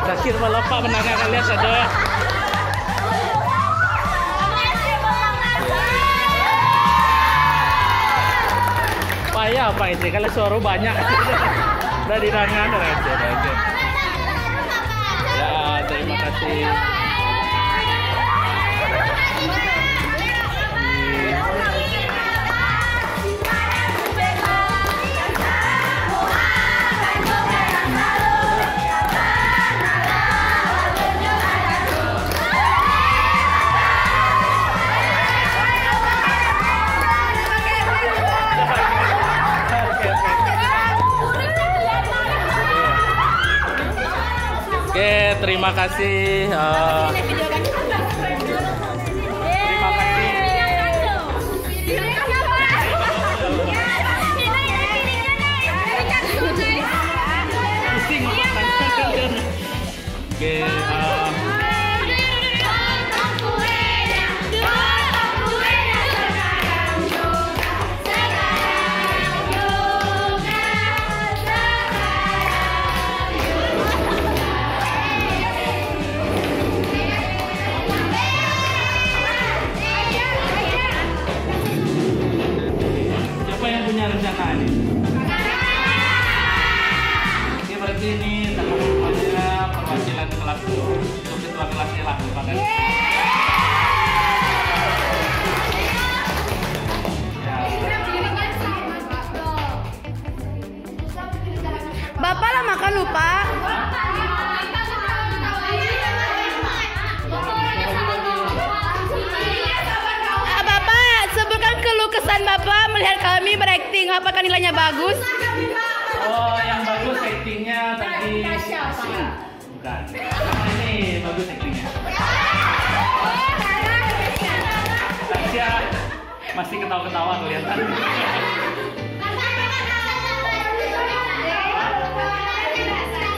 Terakhir Bapak menangnya kalian ada. Payah apa itu? Kalau suara banyak. Udah di tangan aja. Ya, terima kasih. Oke, terima kasih. Terima kasih. Oke. Rencana ini. Oke, berarti ini teman-temannya perwakilan kelas untuk ketua kelasnya lah. Bapak lah makan lupa. Bapak, sebutkan keluh kesan Bapak melihat kami berakting. Apakah nilainya bagus? Oh, yang bagus actingnya tadi. Bukan. Ini bagus actingnya. Tasya masih ketawa-ketawa kelihatan.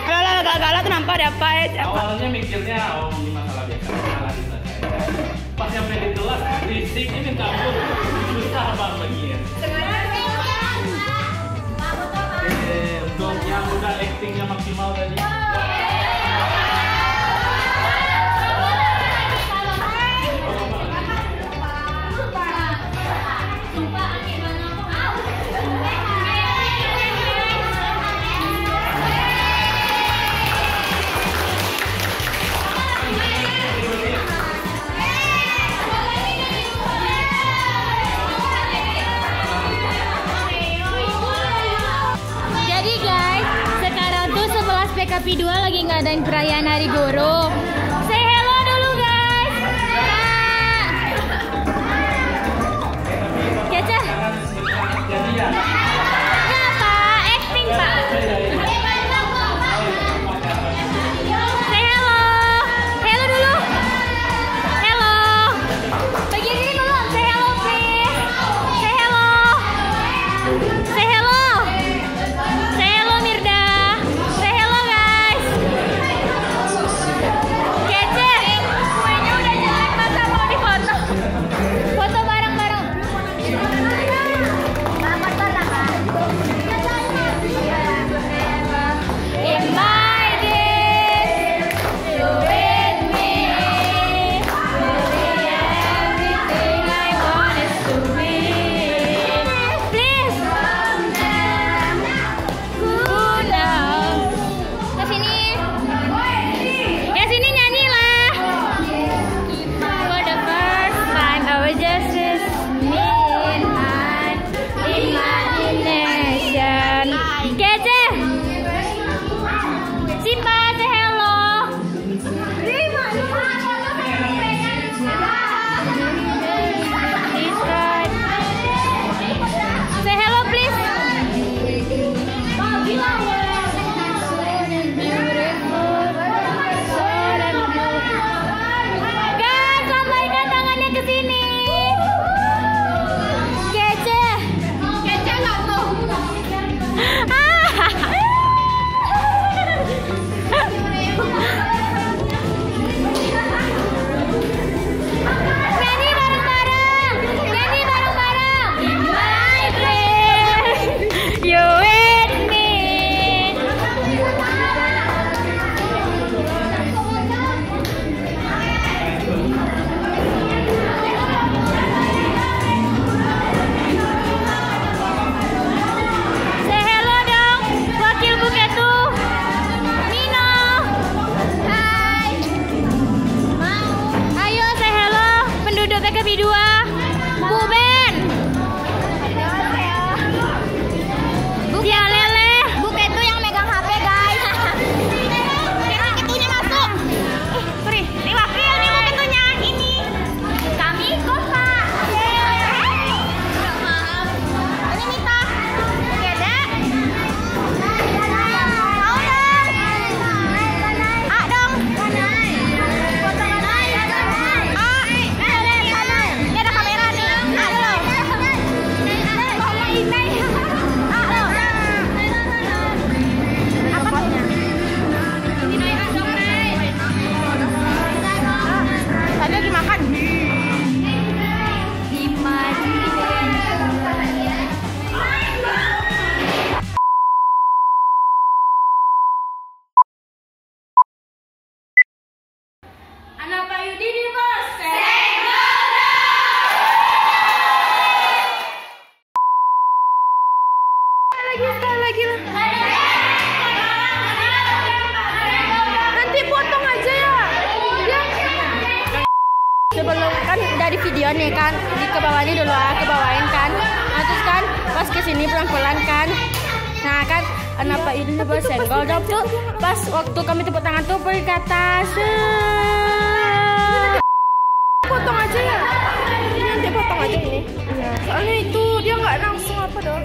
Kalau galak-galak tuh nampak ada apa ya? Awalnya mikirnya ini masalah biasa, masalah kita. Pas sampai di kelas, fisik ini minta ampun, susah banget bagian. Untuk yang udah actingnya maksimal tadi. PKP 2 lagi ngadain perayaan Hari Guru. Say hello dulu guys. Kece. Ya Pak, acting Pak. Say hello. Hello dulu. Hello. Bagian sini dulu. Say hello please. Say hello. Say hello. Say hello Mirda. nih kan di ke bawah ini dulu ke bawain kan. Nah, terus kan pas ke sini pelan-pelan kan. Nah kan kenapa ini bersenggol dong tuh pas waktu kami tepuk tangan tuh pergi ke atas. Potong aja ya. Ini nanti potong aja ini. Soalnya itu dia nggak langsung apa dong.